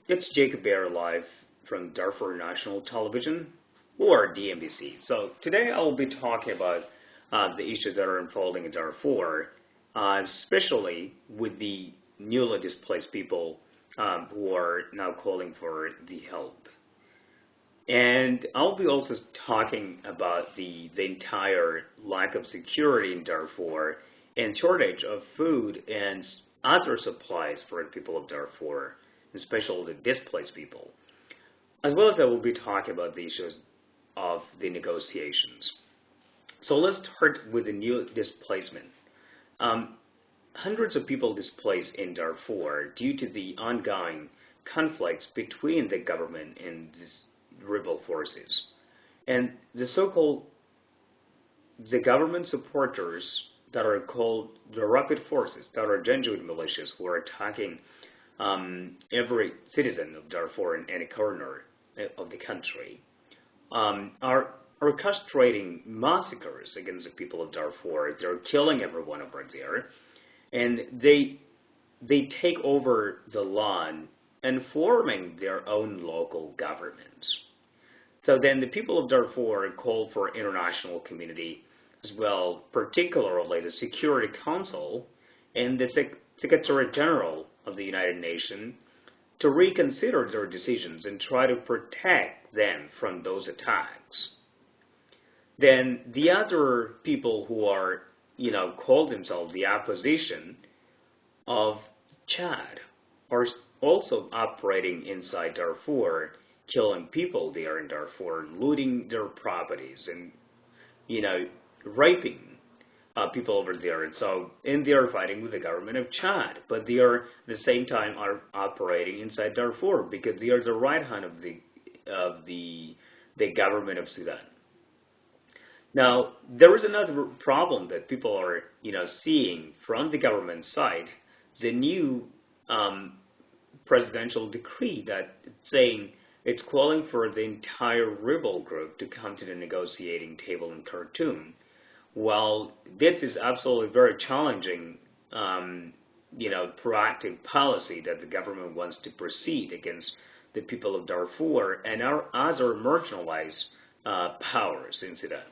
It's Jacob Bear live from Darfur National Television, or DMBC. So today I will be talking about the issues that are unfolding in Darfur, especially with the newly displaced people who are now calling for the help. And I'll be also talking about the entire lack of security in Darfur and shortage of food and other supplies for the people of Darfur, especially the displaced people. As well as I will be talking about the issues of the negotiations. So let's start with the new displacement. Hundreds of people displaced in Darfur due to the ongoing conflicts between the government and these rebel forces. And the so-called the government supporters that are called the rapid forces, that are genuine militias who are attacking every citizen of Darfur in any corner of the country, are orchestrating massacres against the people of Darfur. They're killing everyone over there, and they take over the land and forming their own local governments. So then the people of Darfur called for international community as well, particularly the Security Council and the Secretary General of the United Nations, to reconsider their decisions and try to protect them from those attacks. Then the other people who are, call themselves the opposition of Chad are also operating inside Darfur, killing people there in Darfur, looting their properties, and, raping people over there. And they are fighting with the government of Chad, but they are at the same time are operating inside Darfur because they are the right hand of the government of Sudan. Now, there is another problem that people are, seeing from the government side. The new presidential decree that saying it's calling for the entire rebel group to come to the negotiating table in Khartoum. Well, this is absolutely very challenging, proactive policy that the government wants to proceed against the people of Darfur and our other marginalized powers in Sudan.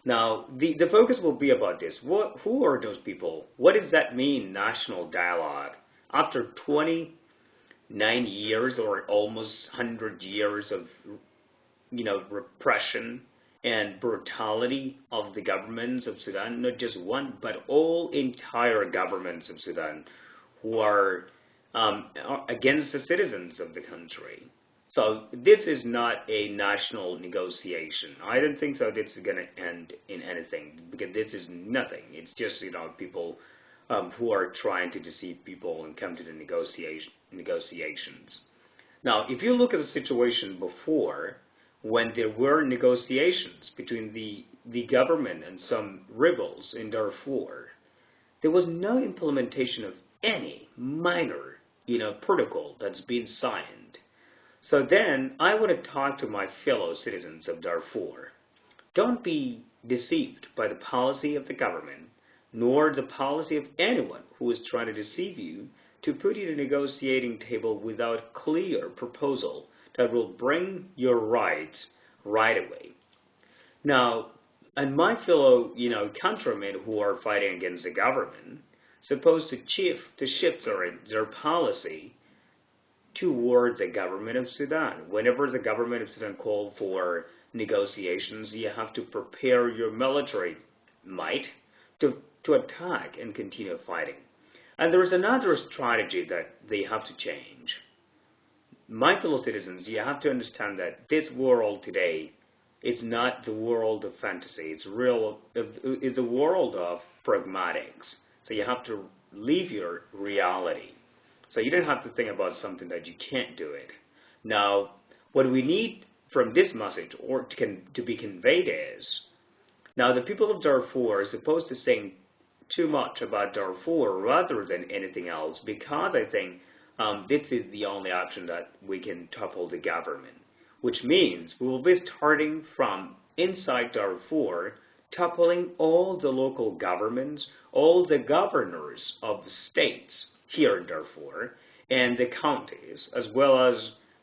Now, the focus will be about this. Who are those people? What does that mean, national dialogue? After 29 years or almost 100 years of, repression and brutality of the governments of Sudan, not just one, but all entire governments of Sudan who are against the citizens of the country. So this is not a national negotiation. I don't think so this is going to end in anything, because this is nothing. It's just, people who are trying to deceive people and come to the negotiations. Now, if you look at the situation before, when there were negotiations between the government and some rebels in Darfur, there was no implementation of any minor, protocol that's been signed. So then I want to talk to my fellow citizens of Darfur. Don't be deceived by the policy of the government, nor the policy of anyone who is trying to deceive you to put you at a negotiating table without clear proposal that will bring your rights right away. Now, and my fellow, countrymen who are fighting against the government, supposed to shift their policy toward the government of Sudan. Whenever the government of Sudan called for negotiations, you have to prepare your military might to attack and continue fighting. And there is another strategy that they have to change. My fellow citizens, you have to understand that this world today is not the world of fantasy. It's the world of pragmatics. So you have to live your reality. So you don't have to think about something that you can't do it. Now, what we need from this message or to be conveyed is, now the people of Darfur are supposed to think too much about Darfur rather than anything else, because I think this is the only option that we can topple the government, which means we will be starting from inside Darfur, toppling all the local governments, all the governors of the states here in Darfur, and the counties, as well as,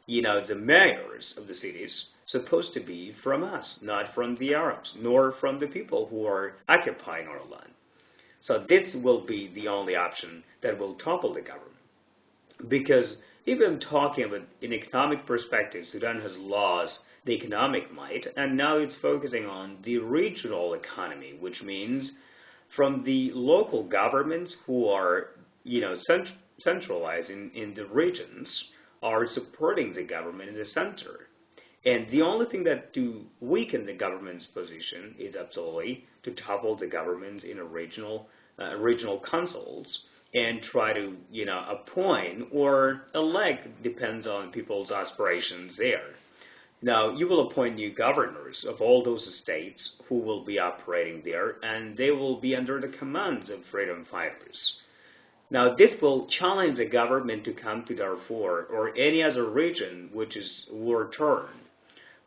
the mayors of the cities, supposed to be from us, not from the Arabs, nor from the people who are occupying our land. So this will be the only option that will topple the government. Because even talking about an economic perspective, Sudan has lost the economic might, and now it's focusing on the regional economy, which means from the local governments who are, centralized in the regions, are supporting the government in the center. And the only thing that to weaken the government's position is absolutely to topple the governments in a regional councils and try to, appoint or elect, depends on people's aspirations there. Now, you will appoint new governors of all those states who will be operating there, and they will be under the commands of freedom fighters. Now, this will challenge the government to come to Darfur or any other region which is war torn.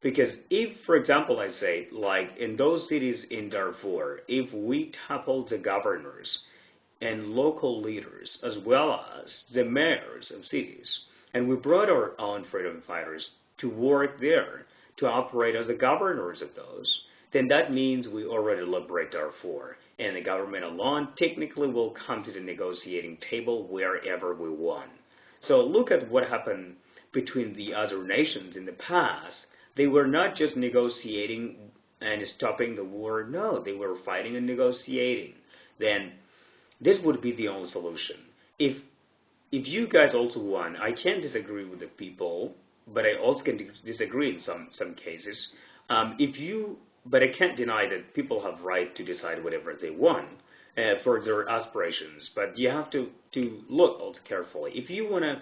Because if, for example, I say, like in those cities in Darfur, if we topple the governors and local leaders, as well as the mayors of cities, and we brought our own freedom fighters to work there, to operate as the governors of those, then that means we already liberate Darfur, and the government alone technically will come to the negotiating table wherever we want. So look at what happened between the other nations in the past. They were not just negotiating and stopping the war. No, they were fighting and negotiating. Then this would be the only solution. If you guys also want, I can't disagree with the people, but I also can disagree in some cases. But I can't deny that people have right to decide whatever they want for their aspirations. But you have to look also carefully. If you want to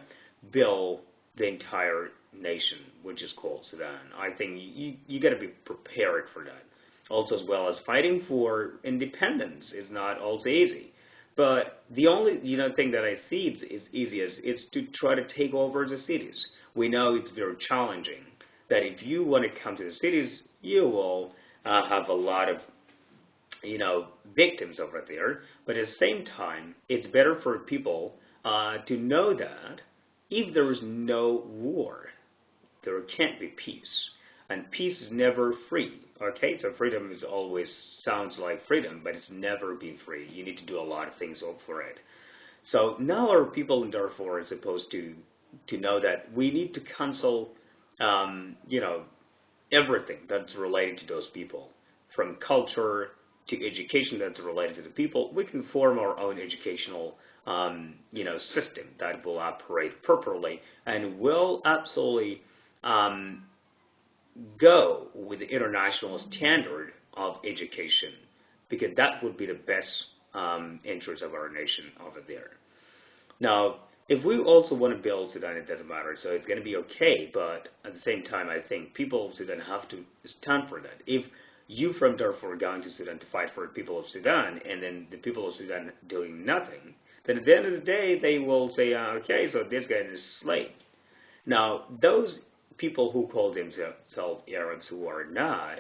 build the entire nation, which is called Sudan, I think you got to be prepared for that. Also, as well as fighting for independence is not also easy. But the only thing that I see is easiest is to try to take over the cities. We know it's very challenging. That if you want to come to the cities, you will have a lot of victims over there. But at the same time, it's better for people to know that if there is no war, there can't be peace. And peace is never free. Okay, so freedom is always sounds like freedom, but it's never been free. You need to do a lot of things for it. So now our people in Darfur are supposed to know that we need to cancel, everything that's related to those people, from culture to education that's related to the people. We can form our own educational, system that will operate properly and will absolutely go with the international standard of education, because that would be the best interest of our nation over there. Now, if we also want to build Sudan, it doesn't matter, so it's going to be okay, but at the same time, I think people of Sudan have to stand for that. If you from Darfur are going to Sudan to fight for the people of Sudan, and then the people of Sudan doing nothing, then at the end of the day, they will say, okay, so this guy is a slave. Now, those people who call themselves Arabs who are not,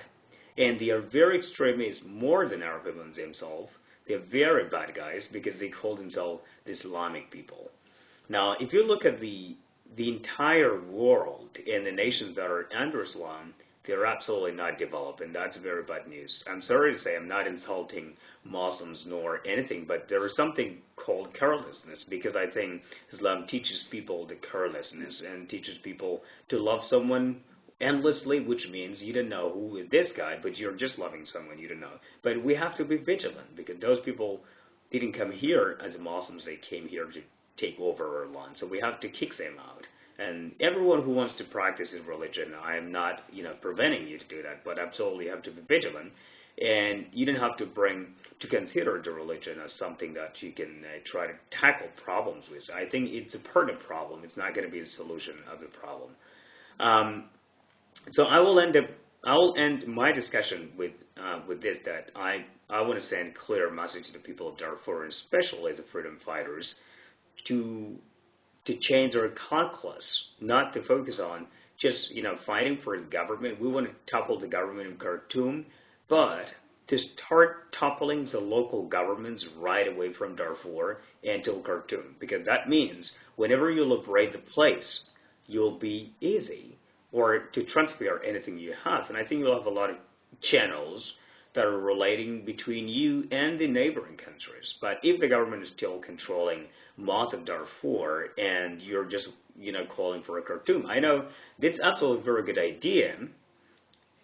and they are very extremists more than Arab people themselves, they're very bad guys because they call themselves the Islamic people. Now, if you look at the entire world and the nations that are under Islam, they're absolutely not developed, and that's very bad news. I'm sorry to say I'm not insulting Muslims nor anything, but there is something called carelessness, because I think Islam teaches people the carelessness and teaches people to love someone endlessly, which means you don't know who is this guy, but you're just loving someone you don't know. But we have to be vigilant, because those people didn't come here as Muslims, they came here to take over our land, so we have to kick them out. And everyone who wants to practice his religion, I am not, preventing you to do that, but absolutely you have to be vigilant, and you don't have to consider the religion as something that you can try to tackle problems with. I think it's a part of the problem. It's not going to be the solution of the problem. So I will end my discussion with this, that I want to send a clear message to the people of Darfur, and especially the freedom fighters, to change their calculus, not to focus on just, fighting for the government. We want to topple the government in Khartoum, but to start toppling the local governments right away from Darfur until Khartoum, because that means whenever you liberate the place, you'll be easy or to transfer anything you have. And I think you'll have a lot of channels that are relating between you and the neighboring countries. But if the government is still controlling most of Darfur and you're just, calling for a Khartoum, I know that's absolutely a very good idea,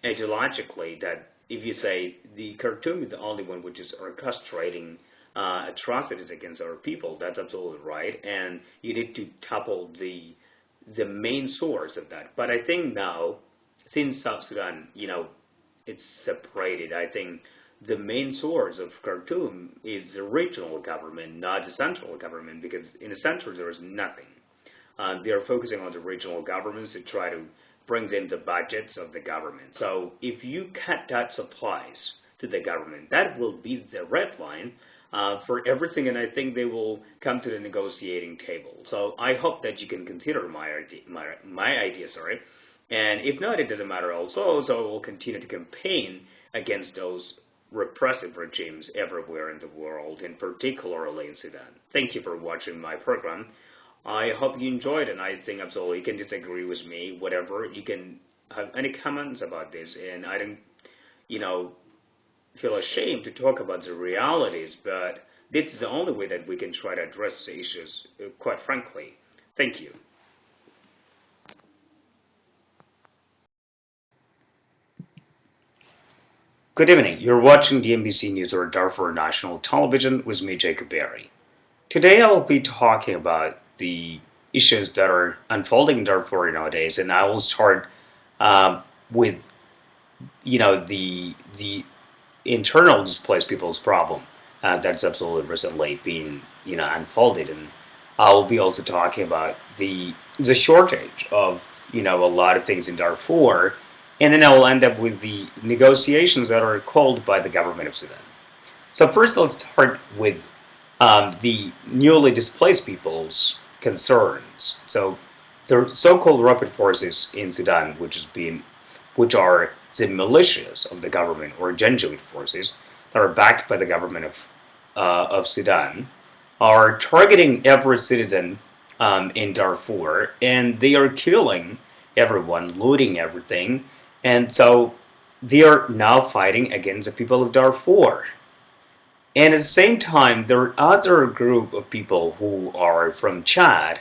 ideologically, that if you say the Khartoum is the only one which is orchestrating atrocities against our people, that's absolutely right, and you need to topple the main source of that. But I think now, since South Sudan, it's separated, I think the main source of Khartoum is the regional government, not the central government, because in the center there is nothing. They are focusing on the regional governments to try to bring in the budgets of the government. So if you cut that supplies to the government, that will be the red line for everything, and I think they will come to the negotiating table. So I hope that you can consider my idea, and if not, it doesn't matter also, so we'll continue to campaign against those repressive regimes everywhere in the world, and particularly in Sudan. Thank you for watching my program. I hope you enjoyed it, and I think absolutely you can disagree with me, whatever. You can have any comments about this, and I don't, feel ashamed to talk about the realities, but this is the only way that we can try to address the issues, quite frankly. Thank you. Good evening. You're watching the NBC News or Darfur National Television with me, Jacob Berry. Today I'll be talking about the issues that are unfolding in Darfur nowadays, and I will start with, the internal displaced people's problem that's absolutely recently been, unfolded, and I'll be also talking about the shortage of, a lot of things in Darfur. And then I will end up with the negotiations that are called by the government of Sudan. So first, let's start with the newly displaced people's concerns. So the so-called rapid forces in Sudan, which are the militias of the government or Janjaweed forces that are backed by the government of Sudan, are targeting every citizen in Darfur, and they are killing everyone, looting everything. And so they are now fighting against the people of Darfur. And at the same time, there are other group of people who are from Chad,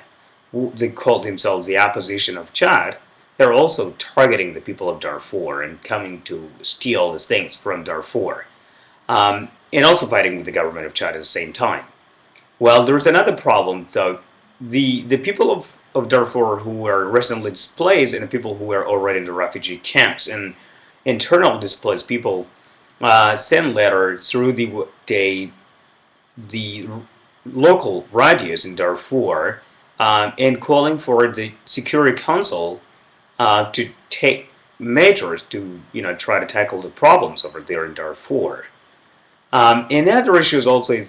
who they call themselves the opposition of Chad. They're also targeting the people of Darfur and coming to steal the things from Darfur. And also fighting with the government of Chad at the same time. Well, there's another problem, though. The people of Darfur who were recently displaced and the people who were already in the refugee camps and internal displaced people sent letters through the local radios in Darfur and calling for the Security Council to take measures to try to tackle the problems over there in Darfur. And other issues also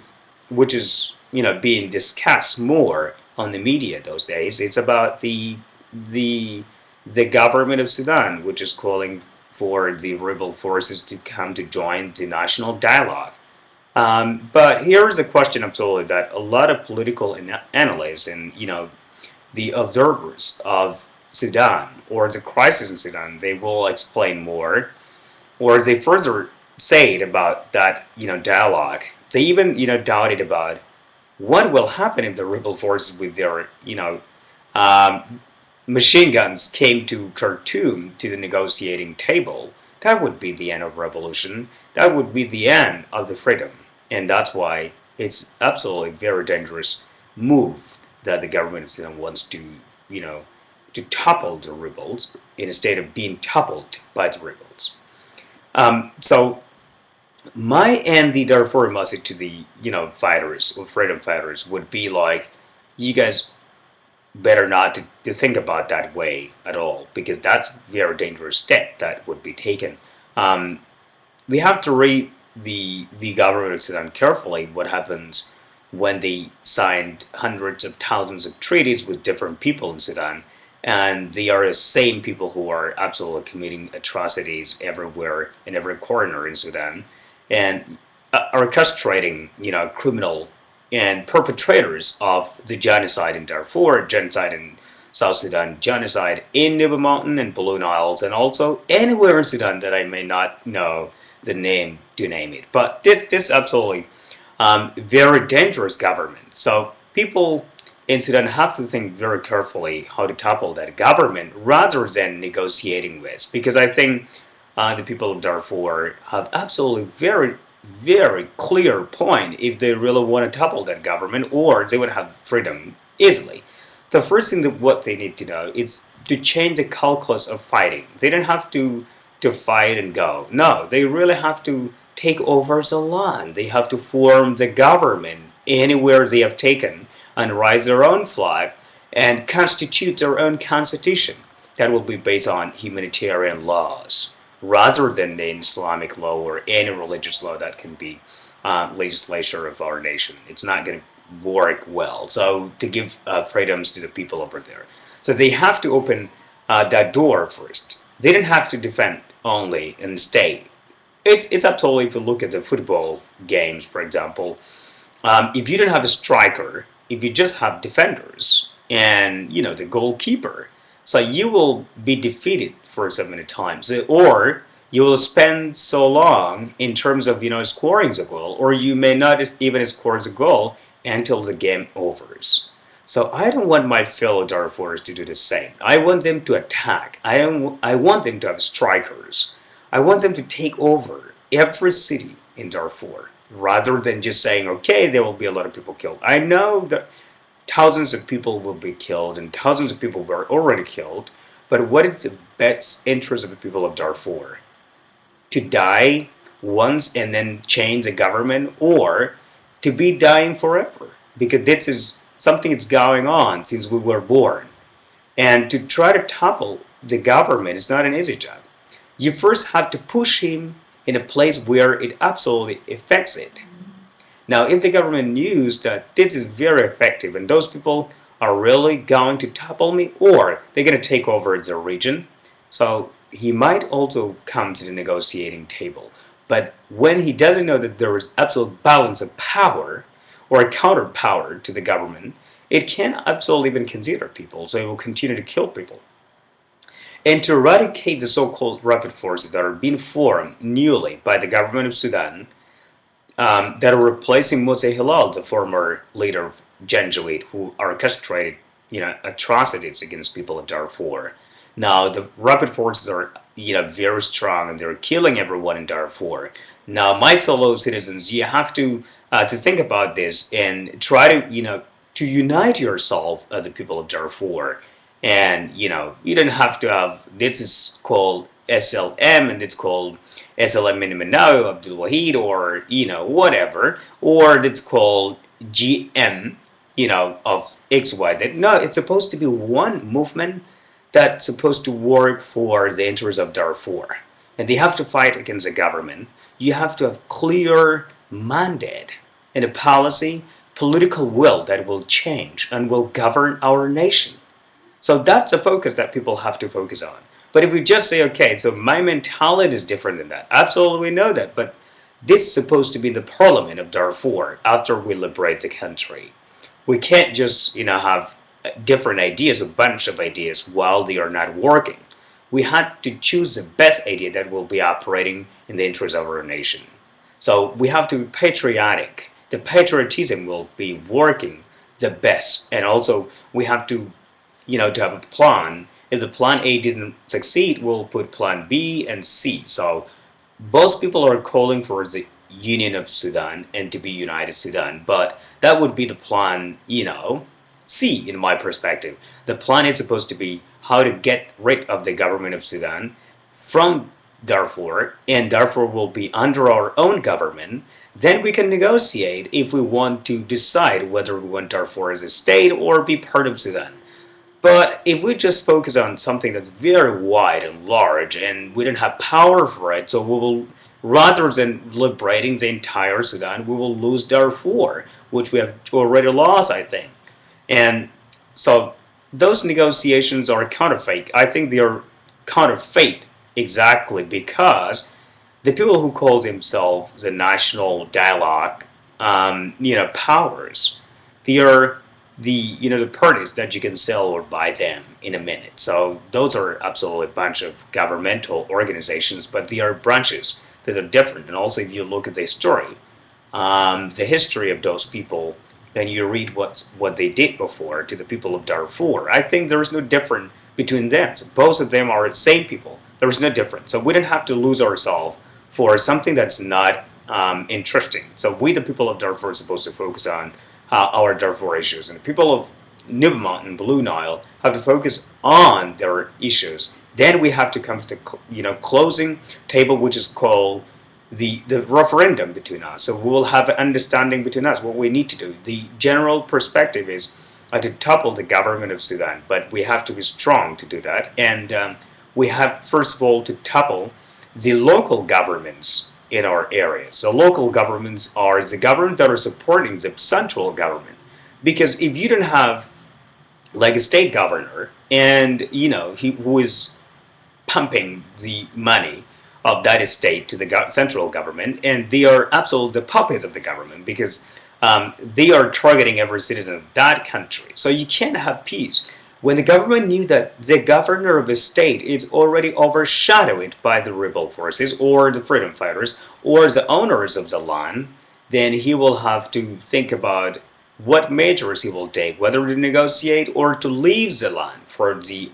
which is being discussed more on the media those days. It's about the government of Sudan, which is calling for the rebel forces to come to join the national dialogue. But here's a question absolutely that a lot of political analysts and the observers of Sudan or the crisis in Sudan, they will explain more, or they further say it about that dialogue. They even doubted about what will happen if the rebel forces with their, machine guns came to Khartoum to the negotiating table? That would be the end of revolution. That would be the end of the freedom. And that's why it's absolutely very dangerous move that the government of Sudan wants to, to topple the rebels instead of being toppled by the rebels. So my and the Darfur message to the fighters or freedom fighters would be like, you guys better not to think about that way at all, because that's a very dangerous step that would be taken. We have to read the government of Sudan carefully. What happens when they signed hundreds of thousands of treaties with different people in Sudan, and they are the same people who are absolutely committing atrocities everywhere in every corner in Sudan. and orchestrating, criminal and perpetrators of the genocide in Darfur, genocide in South Sudan, genocide in Nuba Mountain and Balloon Isles, and also anywhere in Sudan that I may not know the name to name it. But this absolutely very dangerous government. So people in Sudan have to think very carefully how to topple that government rather than negotiating with. Because I think the people of Darfur have absolutely very clear point if they really want to topple that government or they want to have freedom easily. The first thing that what they need to know is to change the calculus of fighting. They don't have to fight and go. No, they really have to take over the land. They have to form the government anywhere they have taken and raise their own flag and constitute their own constitution that will be based on humanitarian laws rather than the Islamic law or any religious law that can be legislature of our nation. It's not going to work well. So to give freedoms to the people over there. So they have to open that door first. They don't have to defend only and stay. It's absolutely, if you look at the football games, for example, if you don't have a striker, if you just have defenders and the goalkeeper, so you will be defeated for so many times, or you will spend so long in terms of scoring the goal, or you may not even score the goal until the game overs. So I don't want my fellow Darfurs to do the same. I want them to attack. I want them to have strikers. I want them to take over every city in Darfur rather than just saying, okay, there will be a lot of people killed. I know that thousands of people will be killed and thousands of people were already killed, but what is the best interest of the people of Darfur? To die once and then change the government, or to be dying forever? Because this is something that's going on since we were born. And to try to topple the government is not an easy job. You first have to push him in a place where it absolutely affects it. Now, if the government knows that this is very effective and those people are really going to topple me, or they're going to take over the region, so he might also come to the negotiating table. But when he doesn't know that there is absolute balance of power or a counterpower to the government, it can't absolutely even consider people, so it will continue to kill people. And to eradicate the so-called rapid forces that are being formed newly by the government of Sudan, that are replacing Moshe Hilal, the former leader of Janjaweed, who orchestrated, atrocities against people of Darfur. Now the rapid forces are, very strong, and they're killing everyone in Darfur. Now, my fellow citizens, you have to think about this and try to unite yourself, the people of Darfur. And you don't have to have, this is called SLM and it's called SLM Minimanawi Abdul Wahid, or whatever, or it's called GM of XY. No, it's supposed to be one movement that's supposed to work for the interests of Darfur, and they have to fight against the government. You have to have clear mandate and a policy, political will that will change and will govern our nation. So that's a focus that people have to focus on. But if we just say, okay, so my mentality is different than that, absolutely we know that, but this is supposed to be the parliament of Darfur after we liberate the country. We can't just, have different ideas, a bunch of ideas, while they are not working. We had to choose the best idea that will be operating in the interest of our nation. So we have to be patriotic. The patriotism will be working the best. And also we have to to have a plan. If the plan A didn't succeed, we'll put plan B and C. So both people are calling for the union of Sudan and to be united Sudan, but that would be the plan, C in my perspective. The plan is supposed to be how to get rid of the government of Sudan from Darfur, and Darfur will be under our own government. Then we can negotiate if we want to decide whether we want Darfur as a state or be part of Sudan. But if we just focus on something that's very wide and large and we don't have power for it, so we will, rather than liberating the entire Sudan, we will lose Darfur, which we have already lost, I think. And so those negotiations are counterfeit. I think they are counterfeit exactly because the people who call themselves the national dialogue, powers, they are the parties that you can sell or buy them in a minute. So those are absolutely a bunch of governmental organizations, but they are branches that are different. And also, if you look at the story, the history of those people, then you read what they did before to the people of Darfur. I think there is no difference between them. So both of them are the same people. There is no difference. So we don't have to lose ourselves for something that's not interesting. So we, the people of Darfur, are supposed to focus on our Darfur issues, and the people of Nuba Mountain, Blue Nile, have to focus on their issues. Then we have to come to the closing table, which is called the referendum between us. So we will have an understanding between us what we need to do. The general perspective is to topple the government of Sudan, but we have to be strong to do that. And we have, first of all, to topple the local governments in our area. So local governments are the government that are supporting the central government. Because if you don't have like a state governor and who is pumping the money of that state to the central government, and they are absolutely the puppets of the government because they are targeting every citizen of that country. So you can't have peace. When the government knew that the governor of a state is already overshadowed by the rebel forces or the freedom fighters or the owners of the land, then he will have to think about what measures he will take, whether to negotiate or to leave the land for the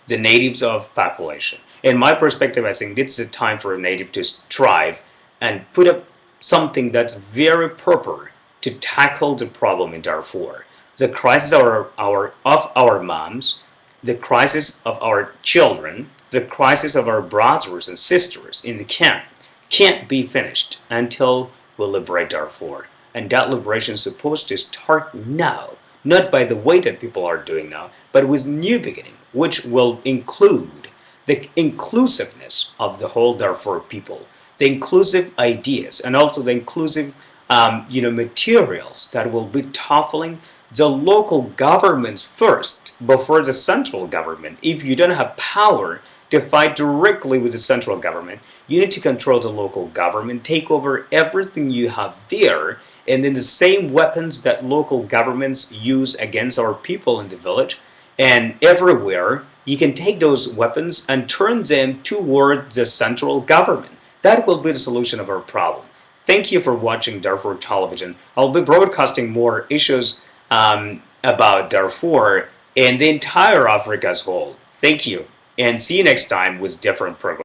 natives of population. In my perspective, I think this is a time for a native to strive and put up something that's very proper to tackle the problem in Darfur. The crisis of our moms, the crisis of our children, the crisis of our brothers and sisters in the camp can't be finished until we liberate Darfur. And that liberation is supposed to start now, not by the way that people are doing now, but with new beginning, which will include the inclusiveness of the whole Darfur people, the inclusive ideas, and also the inclusive materials that will be toppling the local governments first before the central government. If you don't have power to fight directly with the central government, you need to control the local government, take over everything you have there, and then the same weapons that local governments use against our people in the village and everywhere, you can take those weapons and turn them toward the central government. That will be the solution of our problem. Thank you for watching Darfur Television. I'll be broadcasting more issues about Darfur and the entire Africa as a whole. Thank you, and see you next time with different programs.